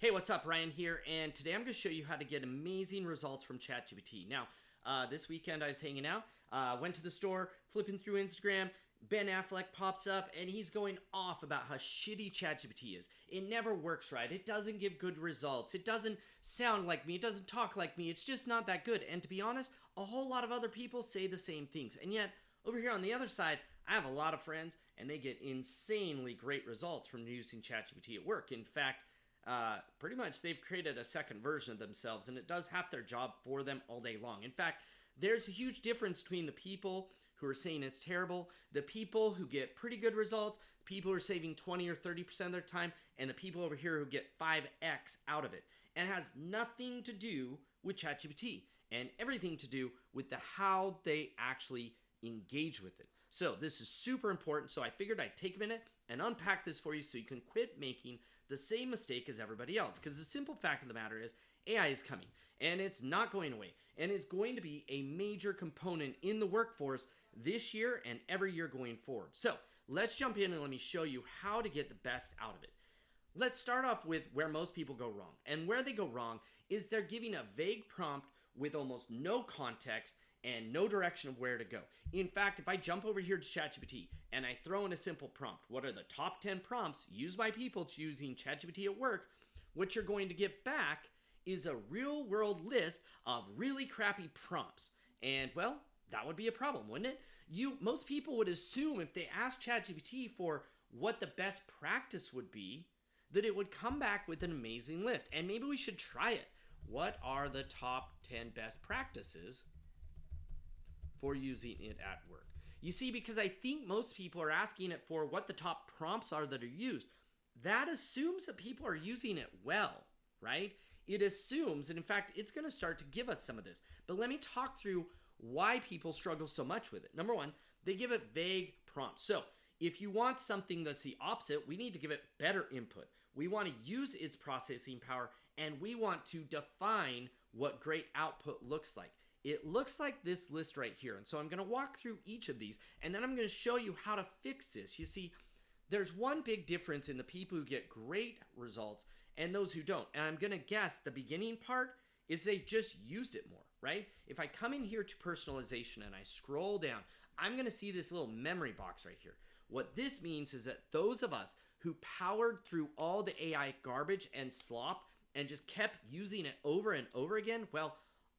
Hey, what's up? Ryan here, and today I'm going to show you how to get amazing results from ChatGPT. Now, this weekend I was hanging out, went to the store, flipping through Instagram, Ben Affleck pops up, and he's going off about how shitty ChatGPT is. It never works right. It doesn't give good results. It doesn't sound like me. It doesn't talk like me. It's just not that good. And to be honest, a whole lot of other people say the same things. And yet, over here on the other side, I have a lot of friends, and they get insanely great results from using ChatGPT at work. In fact, pretty much they've created a second version of themselves, and it does half their job for them all day long. In fact, there's a huge difference between the people who are saying it's terrible, the people who get pretty good results, the people who are saving 20 or 30% of their time, and the people over here who get 5x out of it. And it has nothing to do with ChatGPT and everything to do with how they actually engage with it. So this is super important, so I figured I'd take a minute and unpack this for you so you can quit making the same mistake as everybody else. Because the simple fact of the matter is AI is coming, and it's not going away, and it's going to be a major component in the workforce this year and every year going forward. So let's jump in and let me show you how to get the best out of it. Let's start off with where most people go wrong. And where they go wrong is they're giving a vague prompt with almost no context and no direction of where to go. In fact, if I jump over here to ChatGPT and I throw in a simple prompt, what are the top 10 prompts used by people using ChatGPT at work, what you're going to get back is a real world list of really crappy prompts. And well, that would be a problem, wouldn't it? Most people would assume if they asked ChatGPT for what the best practice would be, that it would come back with an amazing list. And maybe we should try it. What are the top 10 best practices for using it at work? You see, because I think most people are asking it for what the top prompts are that are used. That assumes that people are using it well, right? It assumes, and in fact, it's going to start to give us some of this. But let me talk through why people struggle so much with it. Number one, they give it vague prompts. So if you want something that's the opposite, we need to give it better input. We want to use its processing power, and we want to define what great output looks like. It looks like this list right here. And so I'm going to walk through each of these, and then I'm going to show you how to fix this. You see, there's one big difference in the people who get great results and those who don't. And I'm going to guess the beginning part is they've just used it more, right? If I come in here to personalization and I scroll down, I'm going to see this little memory box right here. What this means is that those of us who powered through all the AI garbage and slop and just kept using it over and over again, well,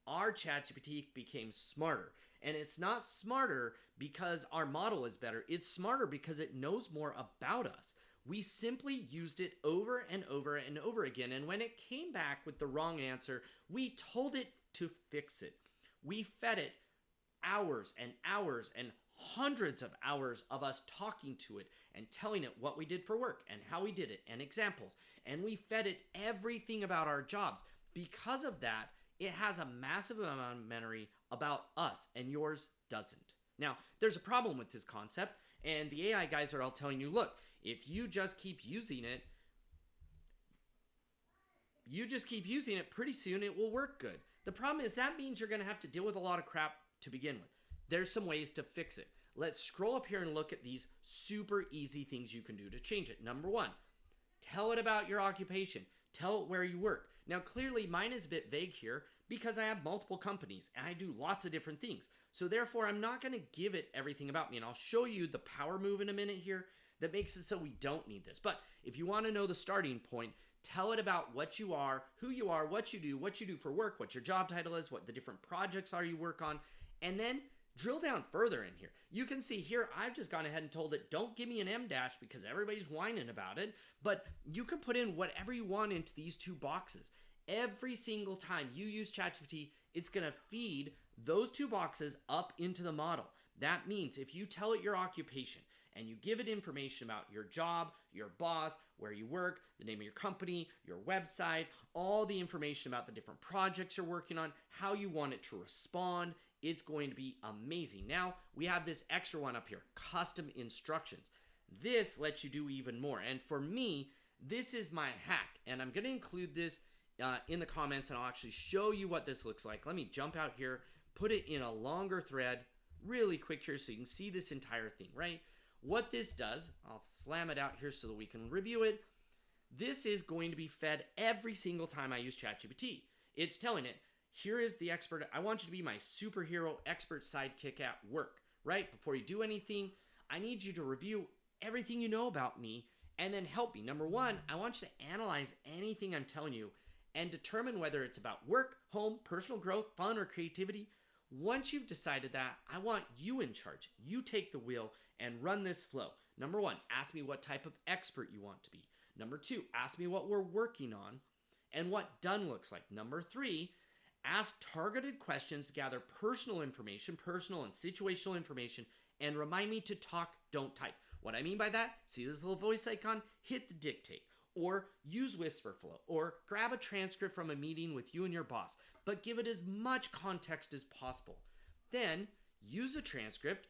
our ChatGPT became smarter. And it's not smarter because our model is better. It's smarter because it knows more about us. We simply used it over and over and over again. And when it came back with the wrong answer, we told it to fix it. We fed it hours and hours and hundreds of hours of us talking to it and telling it what we did for work and how we did it and examples. And we fed it everything about our jobs. Because of that, it has a massive amount of memory about us, and yours doesn't. Now, there's a problem with this concept, and the AI guys are all telling you, look, if you just keep using it, pretty soon it will work good. The problem is that means you're going to have to deal with a lot of crap to begin with. There's some ways to fix it. Let's scroll up here and look at these super easy things you can do to change it. Number one, tell it about your occupation. Tell it where you work. Now, clearly, mine is a bit vague here because I have multiple companies and I do lots of different things. So therefore, I'm not going to give it everything about me. And I'll show you the power move in a minute here that makes it so we don't need this. But if you want to know the starting point, tell it about what you are, who you are, what you do for work, what your job title is, what the different projects are you work on, and then drill down further in here. You can see here, I've just gone ahead and told it, don't give me an M dash because everybody's whining about it, but you can put in whatever you want into these two boxes. Every single time you use ChatGPT, it's going to feed those two boxes up into the model. That means if you tell it your occupation and you give it information about your job, your boss, where you work, the name of your company, your website, all the information about the different projects you're working on, how you want it to respond, it's going to be amazing. Now, we have this extra one up here, custom instructions. This lets you do even more. And for me, this is my hack. And I'm going to include this in the comments, and I'll actually show you what this looks like. Let me jump out here, put it in a longer thread, really quick here so you can see this entire thing, right? What this does, I'll slam it out here so that we can review it. this is going to be fed every single time I use ChatGPT. It's telling it, here is the expert. I want you to be my superhero expert sidekick at work, right? Before you do anything, I need you to review everything you know about me and then help me. Number one, I want you to analyze anything I'm telling you and determine whether it's about work, home, personal growth, fun, or creativity. Once you've decided that, I want you in charge. You take the wheel and run this flow. Number one, ask me what type of expert you want to be. Number two, ask me what we're working on and what done looks like. Number three, ask targeted questions to gather personal information, personal and situational information, and remind me to talk, don't type. What I mean by that, see this little voice icon? Hit the dictate, or use Whisperflow, or grab a transcript from a meeting with you and your boss, but give it as much context as possible. Then use a transcript,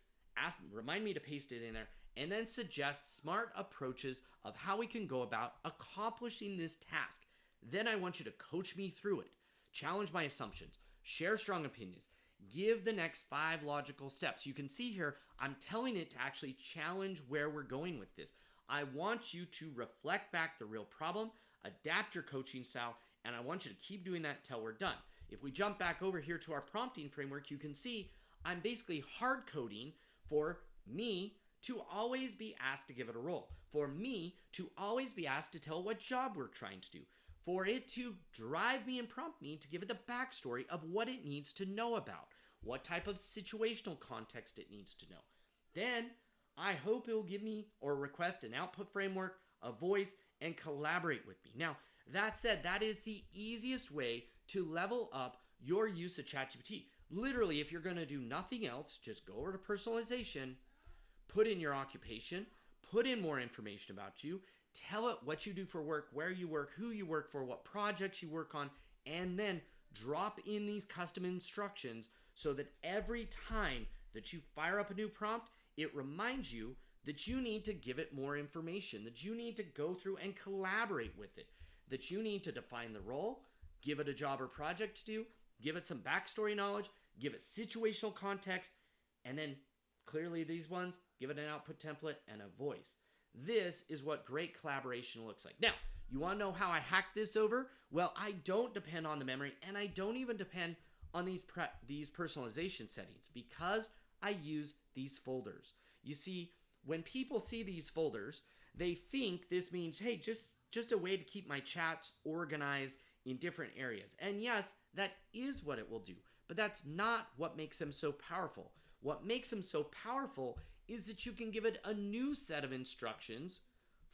remind me to paste it in there, and then suggest smart approaches of how we can go about accomplishing this task. Then I want you to coach me through it, challenge my assumptions, share strong opinions, give the next 5 logical steps. You can see here, I'm telling it to actually challenge where we're going with this. I want you to reflect back the real problem, adapt your coaching style, and I want you to keep doing that until we're done. If we jump back over here to our prompting framework, you can see I'm basically hard coding for me to always be asked to give it a role, for me to always be asked to tell what job we're trying to do, for it to drive me and prompt me to give it the backstory of what it needs to know about, what type of situational context it needs to know. Then I hope it will give me or request an output framework, a voice, and collaborate with me. Now, that said, that is the easiest way to level up your use of ChatGPT. Literally, if you're going to do nothing else, just go over to personalization, put in your occupation, put in more information about you, tell it what you do for work, where you work, who you work for, what projects you work on, and then drop in these custom instructions so that every time that you fire up a new prompt, it reminds you that you need to give it more information, that you need to go through and collaborate with it, that you need to define the role, give it a job or project to do, give it some backstory knowledge, give it situational context, and then clearly these ones, give it an output template and a voice. This is what great collaboration looks like. Now, you want to know how I hack this over? Well, I don't depend on the memory, and I don't even depend on these personalization settings because I use these folders. You see, when people see these folders, they think this means, hey, just a way to keep my chats organized in different areas. And yes, that is what it will do, but that's not what makes them so powerful. What makes them so powerful is that you can give it a new set of instructions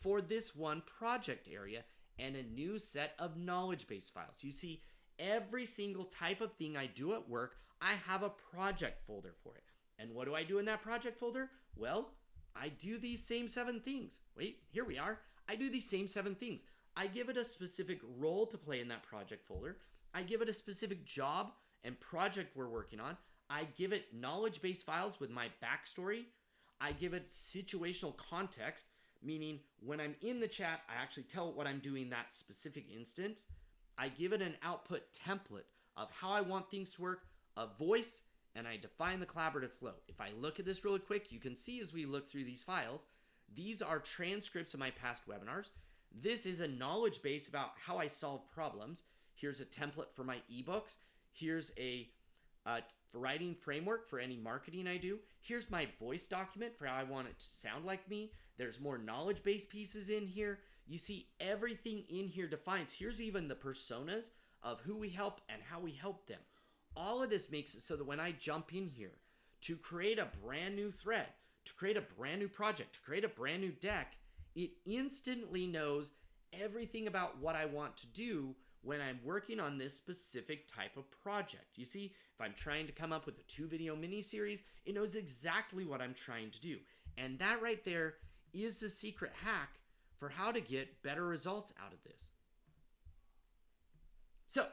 for this one project area and a new set of knowledge base files. You see, every single type of thing I do at work, I have a project folder for it. And what do I do in that project folder? Well, I do these same 7 things. Wait, here we are. I do these same 7 things. I give it a specific role to play in that project folder. I give it a specific job and project we're working on. I give it knowledge base files with my backstory. I give it situational context, meaning when I'm in the chat, I actually tell it what I'm doing that specific instant. I give it an output template of how I want things to work, a voice, and I define the collaborative flow. If I look at this really quick, you can see as we look through these files, these are transcripts of my past webinars. This is a knowledge base about how I solve problems. Here's a template for my ebooks. Here's a writing framework for any marketing I do. Here's my voice document for how I want it to sound like me. There's more knowledge base pieces in here. You see everything in here defines. Here's even the personas of who we help and how we help them. All of this makes it so that when I jump in here to create a brand new thread, to create a brand new project, to create a brand new deck, it instantly knows everything about what I want to do when I'm working on this specific type of project. You see, if I'm trying to come up with a 2-video mini-series, it knows exactly what I'm trying to do. And that right there is the secret hack for how to get better results out of this. So,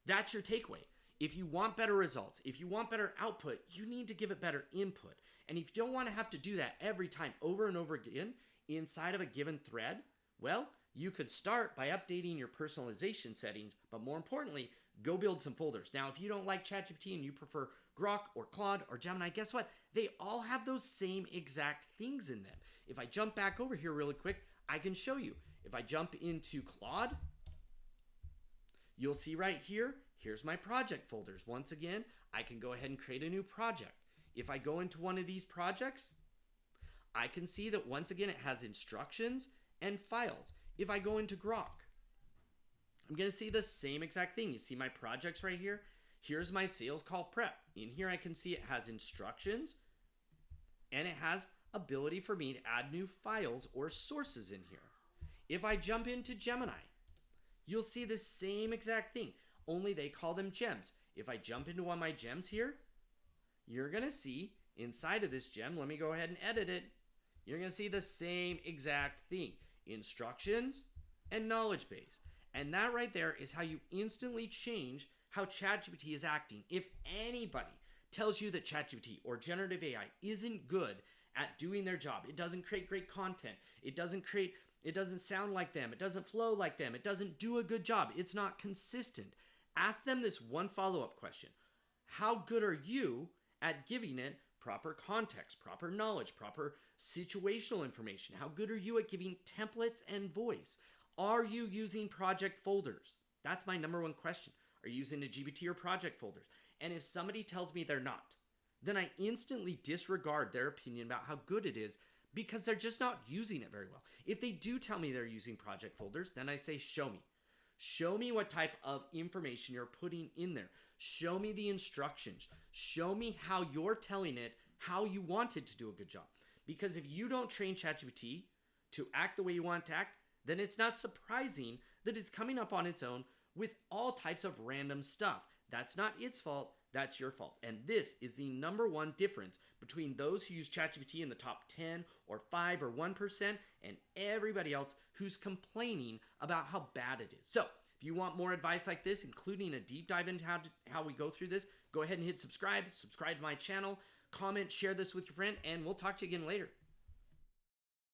that's your takeaway. If you want better results, if you want better output, you need to give it better input. And if you don't want to have to do that every time over and over again inside of a given thread, well, you could start by updating your personalization settings, but more importantly, go build some folders. Now, if you don't like ChatGPT and you prefer Grok or Claude or Gemini, guess what? They all have those same exact things in them. If I jump back over here really quick, I can show you. If I jump into Claude, you'll see right here, here's my project folders. Once again, I can go ahead and create a new project. If I go into one of these projects, I can see that once again, it has instructions and files. If I go into Grok, I'm going to see the same exact thing. You see my projects right here? Here's my sales call prep. In here, I can see it has instructions and it has ability for me to add new files or sources in here. If I jump into Gemini, you'll see the same exact thing, only they call them gems. If I jump into one of my gems here, you're going to see inside of this gem, let me go ahead and edit it. You're going to see the same exact thing, instructions and knowledge base. And that right there is how you instantly change how ChatGPT is acting. If anybody tells you that ChatGPT or generative AI isn't good at doing their job, it doesn't create great content, it doesn't sound like them, it doesn't flow like them, it doesn't do a good job, it's not consistent, ask them this one follow-up question. How good are you at giving it proper context, proper knowledge, proper situational information? How good are you at giving templates and voice? Are you using project folders? That's my number one question. Are you using a GPT or project folders? And if somebody tells me they're not, then I instantly disregard their opinion about how good it is because they're just not using it very well. If they do tell me they're using project folders, then I say, show me. Show me what type of information you're putting in there. Show me the instructions. Show me how you're telling it how you want it to do a good job. Because if you don't train ChatGPT to act the way you want it to act, then it's not surprising that it's coming up on its own with all types of random stuff. That's not its fault, that's your fault. And this is the number one difference between those who use ChatGPT in the top 10 or 5 or 1% and everybody else who's complaining about how bad it is. So if you want more advice like this, including a deep dive into how we go through this, go ahead and hit subscribe to my channel, comment, share this with your friend, and we'll talk to you again later.